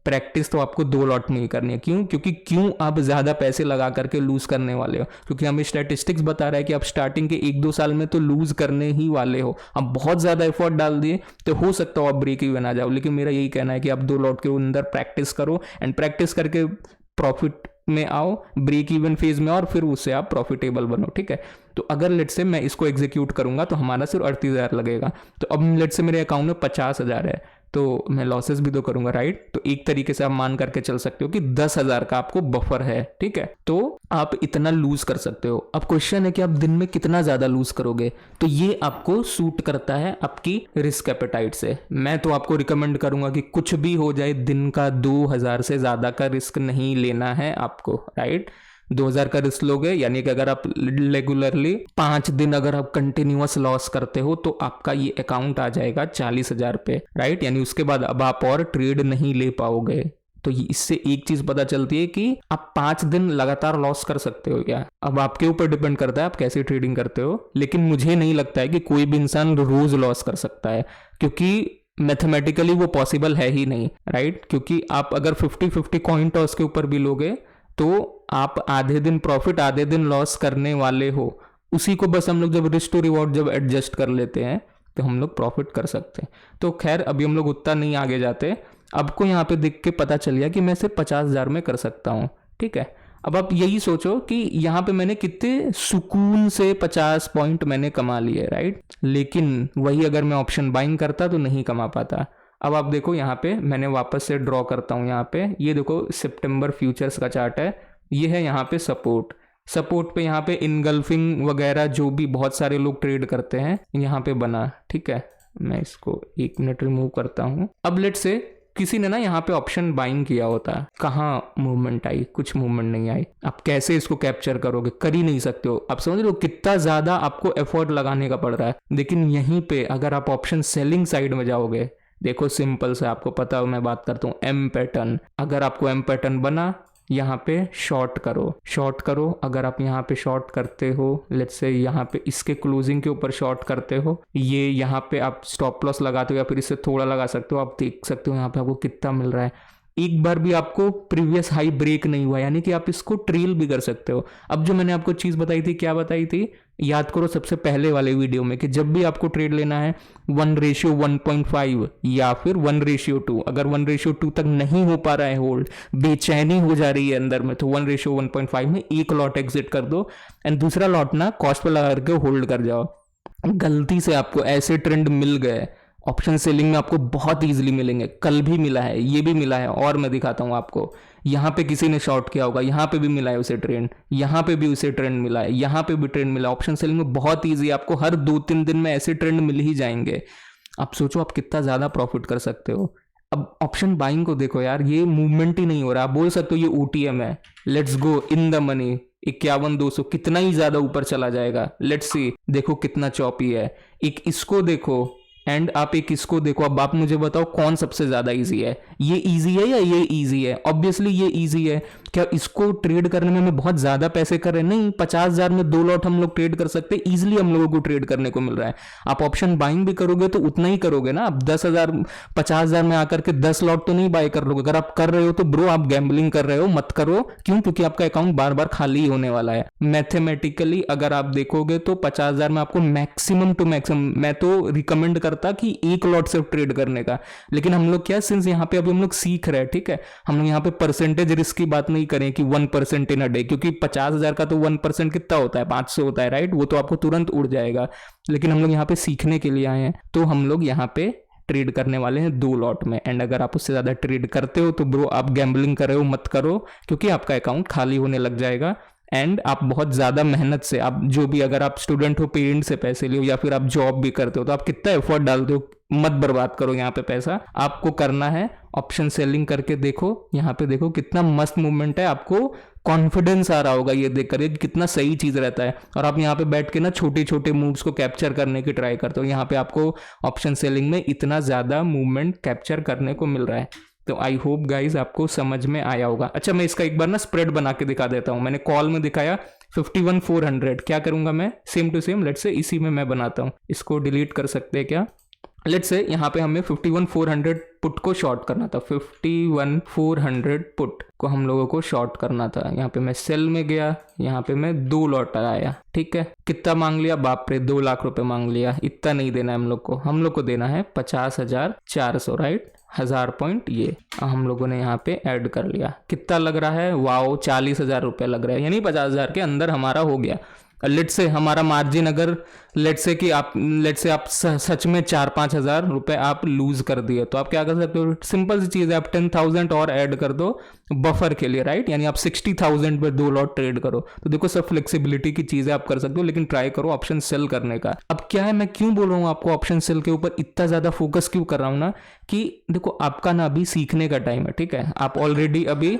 प्रैक्टिस तो आपको 2 लॉट में ही करनी है। क्यों आप ज्यादा पैसे लगा करके लूज करने वाले हो, क्योंकि हमें स्टैटिस्टिक्स बता रहा है कि आप स्टार्टिंग के 1-2 साल में तो लूज करने ही वाले हो। आप बहुत ज्यादा एफर्ट डाल दिए तो हो सकता हो आप ब्रेक इवन आ जाओ, लेकिन मेरा यही कहना है कि आप 2 लॉट के अंदर प्रैक्टिस करो एंड प्रैक्टिस करके प्रॉफिट में आओ, ब्रेक इवन फेज में, और फिर उससे आप प्रॉफिटेबल बनो। ठीक है, तो अगर लेट से मैं इसको एग्जीक्यूट करूंगा तो हमारा सिर्फ 38,000 लगेगा। तो अब लेट से मेरे अकाउंट में 50,000 है, तो मैं लॉसेस भी तो करूंगा, राइट। तो एक तरीके से आप मान करके चल सकते हो कि 10,000 का आपको बफर है। ठीक है, तो आप इतना लूज कर सकते हो। अब क्वेश्चन है कि आप दिन में कितना ज्यादा लूज करोगे, तो ये आपको सूट करता है आपकी रिस्क एपेटाइट से। मैं तो आपको रिकमेंड करूंगा कि कुछ भी हो जाए, दिन का 2,000 से ज्यादा का रिस्क नहीं लेना है आपको, राइट। 2,000 का रिस्क लोगे, यानी कि अगर आप रेगुलरली 5 दिन अगर आप कंटिन्यूअस लॉस करते हो तो आपका ये अकाउंट आ जाएगा 40,000 पे, राइट। यानी उसके बाद अब आप और ट्रेड नहीं ले पाओगे। तो इससे एक चीज पता चलती है कि आप 5 दिन लगातार लॉस कर सकते हो क्या। अब आपके ऊपर डिपेंड करता है आप कैसे ट्रेडिंग करते हो, लेकिन मुझे नहीं लगता है कि कोई भी इंसान रोज लॉस कर सकता है, क्योंकि मैथमेटिकली वो पॉसिबल है ही नहीं, राइट। क्योंकि आप अगर 50-50 कॉइन टॉस के ऊपर भी लोगे तो आप आधे दिन प्रॉफिट आधे दिन लॉस करने वाले हो। उसी को बस हम लोग जब रिस्क टू रिवॉर्ड जब एडजस्ट कर लेते हैं तो हम लोग प्रॉफिट कर सकते हैं। तो खैर अभी हम लोग उतना नहीं आगे जाते। आपको यहाँ पे देख के पता चल गया कि मैं सिर्फ 50,000 में कर सकता हूँ। ठीक है, अब आप यही सोचो कि यहाँ पे मैंने कितने सुकून से 50 पॉइंट मैंने कमा लिए, राइट। लेकिन वही अगर मैं ऑप्शन बाइंग करता तो नहीं कमा पाता। अब आप देखो यहाँ पे मैंने वापस से ड्रॉ करता हूँ, यहाँ पे ये देखो सितंबर फ्यूचर्स का चार्ट है, ये है यहाँ पे सपोर्ट पे यहाँ पे इनगल्फिंग वगैरह जो भी बहुत सारे लोग ट्रेड करते हैं यहाँ पे बना। ठीक है, मैं इसको 1 मिनट रिमूव करता हूँ। अब लेट से किसी ने ना यहाँ पे ऑप्शन बाइंग किया होता, कहाँ मूवमेंट आई, कुछ मूवमेंट नहीं आई। आप कैसे इसको कैप्चर करोगे, कर ही नहीं सकते हो। आप समझ लो कितना ज्यादा आपको एफर्ट लगाने का पड़ रहा है। लेकिन यहीं पे अगर आप ऑप्शन सेलिंग साइड में जाओगे, देखो सिंपल से आपको पता हो, मैं बात करता हूँ एम पैटर्न। अगर आपको एम पैटर्न बना, यहाँ पे शॉर्ट करो। अगर आप यहाँ पे शॉर्ट करते हो, लेट्स से यहाँ पे इसके क्लोजिंग के ऊपर शॉर्ट करते हो, ये यहाँ पे आप स्टॉप लॉस लगाते हो या फिर इससे थोड़ा लगा सकते हो। आप देख सकते हो यहाँ पे आपको कितना मिल रहा है। एक बार भी आपको प्रीवियस हाई ब्रेक नहीं हुआ, यानी कि आप इसको ट्रेल भी कर सकते हो। अब जो मैंने आपको चीज बताई थी, क्या बताई थी, याद करो सबसे पहले वाले वीडियो में, कि जब भी आपको ट्रेड लेना है 1:1.5 या फिर 1:2। अगर 1:2 तक नहीं हो पा रहा है होल्ड, बेचैनी हो जा रही है अंदर में, तो 1:1.5 में एक लॉट एग्जिट कर दो एंड दूसरा लॉट ना कॉस्ट पर लगा करके होल्ड कर जाओ। गलती से आपको ऐसे ट्रेंड मिल गए, ऑप्शन सेलिंग में आपको बहुत इजीली मिलेंगे। कल भी मिला है, ये भी मिला है, और मैं दिखाता हूं आपको। यहाँ पे किसी ने शॉर्ट किया होगा, यहाँ पे भी मिला है उसे ट्रेंड, यहाँ पे भी उसे ट्रेंड मिला है, यहाँ पे भी ट्रेंड मिला। ऑप्शन सेलिंग में बहुत इजी, आपको हर 2-3 दिन में ऐसे ट्रेंड मिल ही जाएंगे। आप सोचो आप कितना ज्यादा प्रॉफिट कर सकते हो। अब ऑप्शन बाइंग को देखो यार, ये मूवमेंट ही नहीं हो रहा। आप बोल सकते हो ये ओटीएम है, let's go in the money 51,200, कितना ही ज्यादा ऊपर चला जाएगा। लेट्स सी, देखो कितना चौपी है। एक इसको देखो एंड आप एक इसको देखो। अब आप मुझे बताओ कौन सबसे ज्यादा इजी है, ये इजी है या ये इजी है? ऑब्वियसली ये इजी है। क्या इसको ट्रेड करने में हमें बहुत ज्यादा पैसे कर रहे हैं? नहीं, 50,000 में 2 लॉट हम लोग ट्रेड कर सकते हैं, इजिली हम लोगों को ट्रेड करने को मिल रहा है। आप ऑप्शन बाइंग भी करोगे तो उतना ही करोगे ना। आप 10,000 50,000 में आकर के 10 लॉट तो नहीं बाय कर लोगे। अगर आप कर रहे हो तो ब्रो आप गैम्बलिंग कर रहे हो, मत करो। क्यों? क्योंकि आपका अकाउंट बार बार खाली होने वाला है। मैथमेटिकली अगर आप देखोगे तो 50,000 में आपको मैक्सिमम टू मैक्सिमम, मैं तो रिकमेंड करता कि 1 लॉट से ट्रेड करने का। लेकिन हम लोग क्या, सिंस यहाँ पे अभी हम लोग सीख रहे हैं, ठीक है, हम लोग यहाँ पे परसेंटेज रिस्क की बात नहीं करें कि 1% इन अ डे, क्योंकि 50,000 का तो 1% कितना होता है? 500 होता है, राइट? वो तो आपको तुरंत उड़ जाएगा। लेकिन हम लोग यहाँ पे सीखने के लिए आए हैं, तो हम लोग यहाँ पे ट्रेड करने वाले हैं 2 लॉट में। एंड अगर आप उससे ज्यादा ट्रेड करते हो तो ब्रो आप गैम्बलिंग कर रहे हो, मत करो, क्योंकि आपका अकाउंट खाली होने लग जाएगा। एंड आप बहुत ज्यादा मेहनत से, आप जो भी, अगर आप स्टूडेंट हो, पेरेंट से पैसे लियो या फिर आप जॉब भी करते हो, तो आप कितना एफर्ट डालते हो, मत बर्बाद करो यहाँ पे पैसा। आपको करना है ऑप्शन सेलिंग करके देखो। यहाँ पे देखो कितना मस्त मूवमेंट है, आपको कॉन्फिडेंस आ रहा होगा ये देख कर कितना सही चीज रहता है। और आप यहाँ पे बैठ के ना छोटे छोटे मूव्स को कैप्चर करने की ट्राई करते हो। यहाँ पे आपको ऑप्शन सेलिंग में इतना ज्यादा मूवमेंट कैप्चर करने को मिल रहा है। तो आई होप गाइज आपको समझ में आया होगा। अच्छा, मैं इसका एक बार ना स्प्रेड बना के दिखा देता हूं। मैंने कॉल में दिखाया 51,400, क्या करूंगा मैं, same to same let's say इसी में मैं बनाता हूं। इसको डिलीट कर सकते हैं क्या? लेट्स से यहाँ पे हमें 51,400 पुट को शॉर्ट करना था। 51,400 पुट को हम लोगों को शॉर्ट करना था। यहाँ पे मैं सेल में गया, यहाँ पे मैं 2 लॉट लगाया, ठीक है। कितना मांग लिया? बाप रे, 2 लाख रुपए मांग लिया। इतना नहीं देना है हम लोग को देना है 50,400, राइट? 1000 पॉइंट ये हम लोगों ने यहाँ पे ऐड कर लिया। कितना लग रहा है? वाओ, 40,000 रुपये लग रहा है, यानी 50,000 के अंदर हमारा हो गया। लेट से हमारा मार्जिन, अगर लेट से आप सच में 4-5 हजार रुपए आप लूज कर दिए, तो आप क्या कर सकते हो? सिंपल सी चीज है, आप 10,000 और ऐड कर दो बफर के लिए, राइट? यानी आप 60,000 पे 2 लॉट ट्रेड करो। तो देखो, सब फ्लेक्सिबिलिटी की चीजें आप कर सकते हो, लेकिन ट्राई करो ऑप्शन सेल करने का। अब क्या है, मैं क्यों बोल रहा हूँ आपको ऑप्शन सेल के ऊपर इतना ज्यादा फोकस क्यों कर रहा हूँ ना, कि देखो आपका ना अभी सीखने का टाइम है, ठीक है। आप ऑलरेडी अभी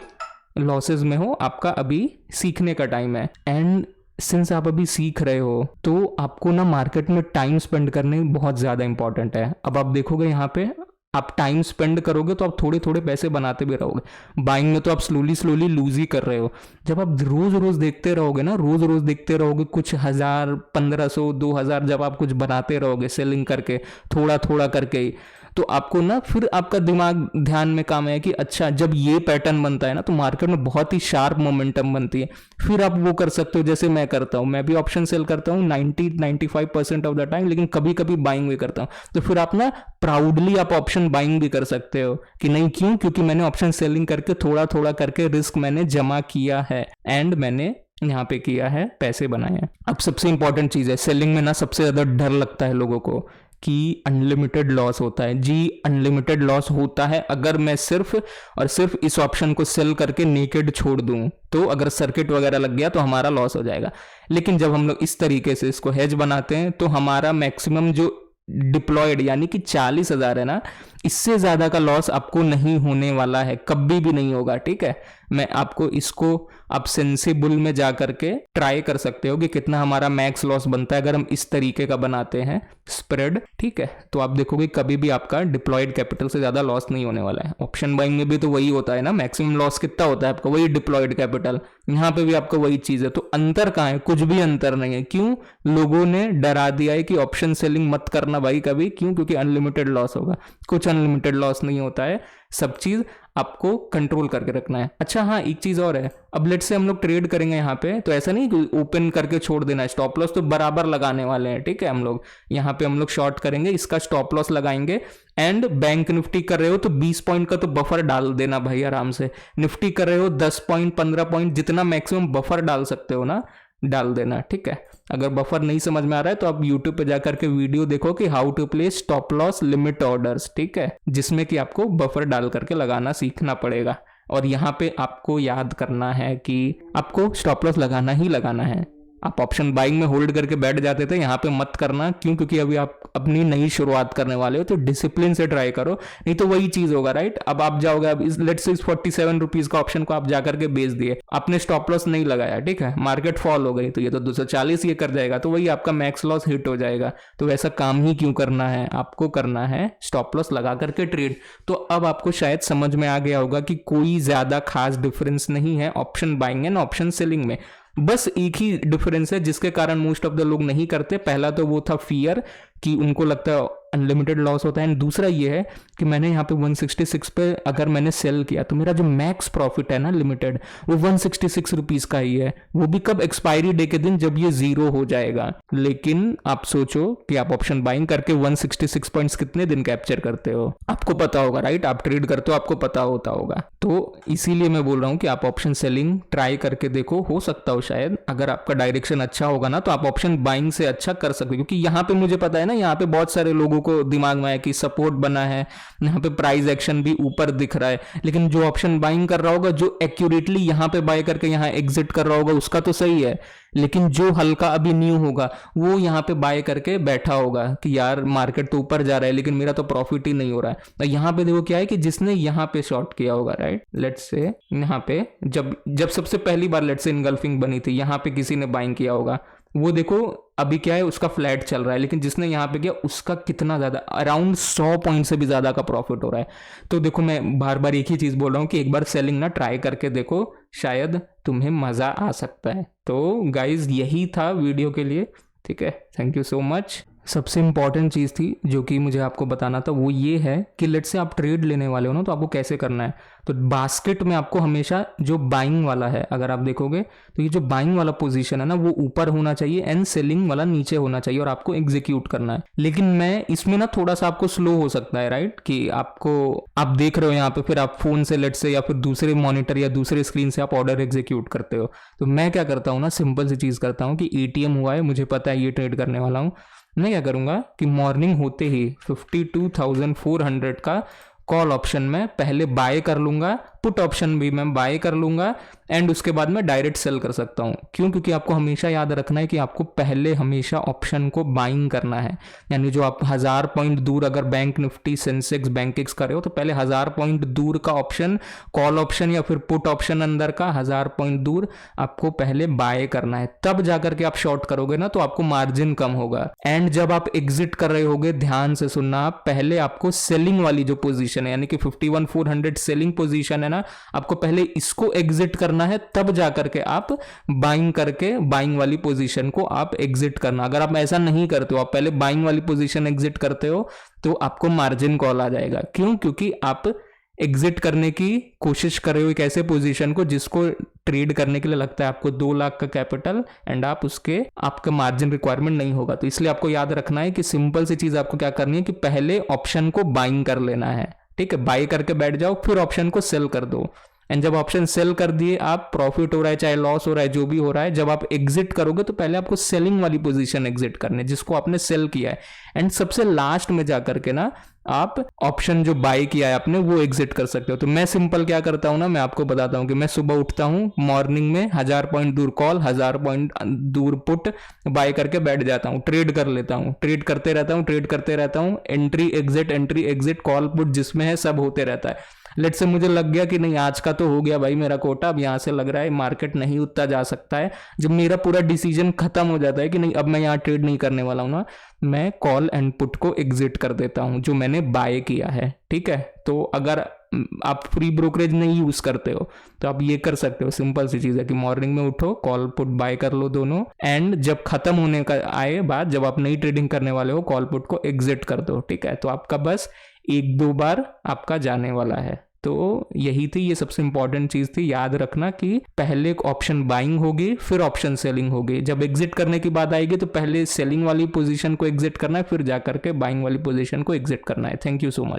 लॉसेज में हो, आपका अभी सीखने का टाइम है। एंड सिंस आप अभी सीख रहे हो, तो आपको ना मार्केट में टाइम स्पेंड करने बहुत ज़्यादा इंपॉर्टेंट है। अब आप देखोगे यहाँ पे, आप टाइम स्पेंड करोगे तो आप थोड़े थोड़े पैसे बनाते भी रहोगे। बाइंग में तो आप स्लोली लूज ही कर रहे हो। जब आप रोज रोज देखते रहोगे ना, रोज रोज देखते रहोगे, कुछ 1000, 1500, 2000 जब आप कुछ बनाते रहोगे सेलिंग करके, थोड़ा थोड़ा करके ही, तो आपको ना फिर आपका दिमाग ध्यान में काम है कि अच्छा, जब ये पैटर्न बनता है ना, तो मार्केट में बहुत ही शार्प मोमेंटम बनती है। फिर आप वो कर सकते हो जैसे मैं करता हूँ। मैं भी ऑप्शन सेल करता हूँ 90-95% ऑफ द टाइम, लेकिन कभी कभी बाइंग भी करता हूँ। तो फिर आप ना प्राउडली आप ऑप्शन बाइंग भी कर सकते हो कि नहीं, क्यों? क्योंकि मैंने ऑप्शन सेलिंग करके थोड़ा थोड़ा करके रिस्क मैंने जमा किया है, एंड मैंने यहाँ पे किया है, पैसे बनाए हैं। अब सबसे इंपॉर्टेंट चीज है, सेलिंग में ना सबसे ज्यादा डर लगता है लोगों को कि अनलिमिटेड लॉस होता है। जी, अनलिमिटेड लॉस होता है अगर मैं सिर्फ और सिर्फ इस ऑप्शन को सेल करके नेकेड छोड़ दूं, तो अगर सर्किट वगैरह लग गया तो हमारा लॉस हो जाएगा। लेकिन जब हम लोग इस तरीके से इसको हेज बनाते हैं, तो हमारा मैक्सिमम जो डिप्लॉयड यानी कि 40,000 है ना, इससे ज्यादा का लॉस आपको नहीं होने वाला है, कभी भी नहीं होगा, ठीक है। मैं आपको इसको आप सेंसिबल में जा करके ट्राई कर सकते हो कि कितना हमारा मैक्स लॉस बनता है अगर हम इस तरीके का बनाते हैं स्प्रेड, ठीक है। तो आप देखोगे कभी भी आपका डिप्लॉयड कैपिटल से ज्यादा लॉस नहीं होने वाला है। ऑप्शन बाइंग में भी तो वही होता है ना, मैक्सिमम लॉस कितना होता है आपका, वही डिप्लॉयड कैपिटल। यहाँ पे भी आपको वही चीज है। तो अंतर कहाँ है? कुछ भी अंतर नहीं है। क्यों? लोगों ने डरा दिया है कि ऑप्शन सेलिंग मत करना भाई कभी। क्यों? क्योंकि अनलिमिटेड लॉस होगा। कुछ अनलिमिटेड लॉस नहीं होता है, सब चीज आपको कंट्रोल करके रखना है। अच्छा हाँ, एक चीज और है, अब लेट से हम लोग ट्रेड करेंगे यहाँ पे, तो ऐसा नहीं कि ओपन करके छोड़ देना है। स्टॉप लॉस तो बराबर लगाने वाले हैं, ठीक है। हम लोग यहाँ पे हम लोग शॉर्ट करेंगे, इसका स्टॉप लॉस लगाएंगे। एंड बैंक निफ्टी कर रहे हो तो 20 पॉइंट का तो बफर डाल देना भाई आराम से। निफ्टी कर रहे हो 10 पॉइंट 15 पॉइंट, जितना मैक्सिमम बफर डाल सकते हो ना, डाल देना, ठीक है। अगर बफर नहीं समझ में आ रहा है तो आप YouTube पे जाकर के वीडियो देखो कि how to play stop loss limit orders, ठीक है, जिसमें कि आपको बफर डाल करके लगाना सीखना पड़ेगा। और यहाँ पे आपको याद करना है कि आपको स्टॉप लॉस लगाना ही लगाना है। आप ऑप्शन बाइंग में होल्ड करके बैठ जाते थे, यहाँ पे मत करना। क्यों? क्योंकि अभी आप अपनी नई शुरुआत करने वाले हो, तो डिसिप्लिन से ट्राई करो, नहीं तो वही चीज होगा, राइट। अब आप जाओगे, अब लेट्स से 47 रुपीज का ऑप्शन को आप जाकर के बेच दिए, आपने स्टॉप लॉस नहीं लगाया, ठीक है, मार्केट फॉल हो गई, तो ये तो 240 ये कर जाएगा, तो वही आपका मैक्स लॉस हिट हो जाएगा। तो वैसा काम ही क्यों करना है, आपको करना है स्टॉप लॉस लगा करके ट्रेड। तो अब आपको शायद समझ में आ गया होगा कि कोई ज्यादा खास डिफरेंस नहीं है option buying and option selling में। बस एक ही डिफरेंस है जिसके कारण मोस्ट ऑफ द लोग नहीं करते। पहला तो वो था फियर, कि उनको लगता है अनलिमिटेड लॉस होता है, एंड दूसरा ये है कि मैंने यहाँ पे 166 पे अगर मैंने सेल किया तो मेरा जो मैक्स प्रॉफिट है ना लिमिटेड, वो 166 रुपीज का ही है, वो भी कब, एक्सपायरी डे के दिन जब ये 0 हो जाएगा। लेकिन आप सोचो कि आप ऑप्शन बाइंग करके 166 पॉइंट्स कितने दिन कैप्चर करते हो, आपको पता होगा, राइट। आप ट्रेड करते हो, आपको पता होता होगा। तो इसीलिए मैं बोल रहा हूँ कि आप ऑप्शन सेलिंग ट्राई करके देखो, हो सकता हो शायद अगर आपका डायरेक्शन अच्छा होगा ना तो आप ऑप्शन बाइंग से अच्छा कर सकते हो। क्योंकि यहाँ पे मुझे पता है ना, यहाँ पे बहुत सारे लोगों को दिमाग में है कि सपोर्ट बना है, यहाँ पे प्राइस एक्शन भी ऊपर दिख रहा है, लेकिन जो ऑप्शन बाइंग कर रहा होगा, जो एक्यूरेटली यहाँ पे बाय करके यहाँ एग्जिट कर रहा होगा, उसका तो सही है, लेकिन जो हल्का अभी न्यू होगा वो यहाँ पे बाय करके बैठा होगा कि यार मार्केट तो ऊपर जा रहा है लेकिन मेरा तो प्रॉफिट ही नहीं हो रहा है। तो यहाँ पे देखो क्या है कि जिसने यहाँ पे शॉर्ट किया होगा, राइट, लेट्स से यहाँ पे जब सबसे पहली बार लेट्स से इनगल्फिंग बनी थी, यहाँ पे किसी ने बाइंग किया होगा, वो देखो अभी क्या है, उसका फ्लैट चल रहा है, लेकिन जिसने यहाँ पे किया उसका कितना ज्यादा, अराउंड 100 पॉइंट से भी ज्यादा का प्रॉफिट हो रहा है। तो देखो मैं बार बार एक ही चीज बोल रहा हूँ कि एक बार सेलिंग ना ट्राई करके देखो, शायद तुम्हें मजा आ सकता है। तो गाइज यही था वीडियो के लिए, ठीक है, थैंक यू सो मच। सबसे इंपॉर्टेंट चीज़ थी जो कि मुझे आपको बताना था, वो ये है कि लेट्स से आप ट्रेड लेने वाले हो ना, तो आपको कैसे करना है। तो बास्केट में आपको हमेशा जो बाइंग वाला है, अगर आप देखोगे तो ये जो बाइंग वाला पोजीशन है ना, वो ऊपर होना चाहिए एंड सेलिंग वाला नीचे होना चाहिए, और आपको एग्जीक्यूट करना है। लेकिन मैं इसमें ना थोड़ा सा आपको स्लो हो सकता है, राइट, कि आप देख रहे हो यहाँ पे, फिर आप फोन से लेट्स से या फिर दूसरे मॉनिटर या दूसरे स्क्रीन से आप ऑर्डर एग्जीक्यूट करते हो। तो मैं क्या करता हूँ ना, सिंपल सी चीज़ करता हूँ कि एटीएम हुआ है, मुझे पता है ये ट्रेड करने वाला हूँ, मैं क्या करूंगा कि मॉर्निंग होते ही 52,400 का कॉल ऑप्शन में पहले बाय कर लूंगा, पुट ऑप्शन भी मैं बाय कर लूंगा, एंड उसके बाद मैं डायरेक्ट सेल कर सकता हूं। क्यों? क्योंकि आपको हमेशा याद रखना है कि आपको पहले हमेशा ऑप्शन को बाइंग करना है। यानी जो आप 1000 पॉइंट दूर अगर बैंक निफ्टी, सेंसेक्स, बैंकेक्स कर रहे हो, तो पहले 1000 पॉइंट दूर का ऑप्शन, कॉल ऑप्शन या फिर पुट ऑप्शन अंदर का 1000 पॉइंट दूर आपको पहले बाय करना है, तब जाकर के आप शॉर्ट करोगे ना तो आपको मार्जिन कम होगा। एंड जब आप एग्जिट कर रहे होगे, ध्यान से सुनना, आप पहले आपको सेलिंग वाली जो पोजीशन है, यानी कि 51,400 सेलिंग पोजीशन है ना, आपको पहले इसको एग्जिट करना है, तब जाकर के आप बाइंग करके बाइंग वाली पोजीशन को आप एग्जिट करना। अगर आप ऐसा नहीं करते हो, आप पहले बाइंग वाली पोजीशन एग्जिट करते हो, तो आपको मार्जिन कॉल आ जाएगा। क्यों? क्योंकि आप एग्जिट करने की कोशिश कर रहे हो एक ऐसे पोजीशन को जिसको ट्रेड करने के लिए लगता है आपको 2 लाख का कैपिटल, एंड आप उसके आपका मार्जिन रिक्वायरमेंट नहीं होगा। तो इसलिए आपको याद रखना है कि सिंपल सी चीज आपको क्या करनी है कि पहले ऑप्शन को बाइंग कर लेना है, ठीक है, बाई करके बैठ जाओ, फिर ऑप्शन को सेल कर दो। एंड जब ऑप्शन सेल कर दिए, आप प्रॉफिट हो रहा है चाहे लॉस हो रहा है, जो भी हो रहा है, जब आप एग्जिट करोगे तो पहले आपको सेलिंग वाली पोजीशन एग्जिट करनी है जिसको आपने सेल किया है, एंड सबसे लास्ट में जाकर के ना आप ऑप्शन जो बाय किया है आपने वो एग्जिट कर सकते हो। तो मैं सिंपल क्या करता हूं ना, मैं आपको बताता हूं कि मैं सुबह उठता हूं, मॉर्निंग में 1000 पॉइंट दूर कॉल, 1000 पॉइंट दूर पुट बाय करके बैठ जाता हूं, ट्रेड कर लेता हूं, ट्रेड करते रहता हूं, एंट्री एग्जिट कॉल पुट जिसमें है सब होते रहता है। लेट से मुझे लग गया कि नहीं आज का तो हो गया भाई मेरा कोटा, अब यहाँ से लग रहा है मार्केट नहीं उतना जा सकता है, जब मेरा पूरा डिसीजन खत्म हो जाता है कि नहीं अब मैं यहाँ ट्रेड नहीं करने वाला हूँ ना, मैं कॉल एंड पुट को एग्जिट कर देता हूँ जो मैंने बाय किया है, ठीक है। तो अगर आप फ्री ब्रोकरेज नहीं यूज करते हो तो आप ये कर सकते हो, सिंपल सी चीज है कि मॉर्निंग में उठो, कॉल पुट बाय कर लो दोनों, एंड जब खत्म होने का आए बाद, जब आप नई ट्रेडिंग करने वाले हो, कॉल पुट को एग्जिट कर दो, ठीक है। तो आपका बस 1-2 बार आपका जाने वाला है। तो यही थी, ये सबसे इंपॉर्टेंट चीज थी, याद रखना कि पहले ऑप्शन बाइंग होगी फिर ऑप्शन सेलिंग होगी। जब एग्जिट करने की बात आएगी तो पहले सेलिंग वाली पोजीशन को एग्जिट करना है, फिर जाकर के बाइंग वाली पोजीशन को एग्जिट करना है। Thank you so much.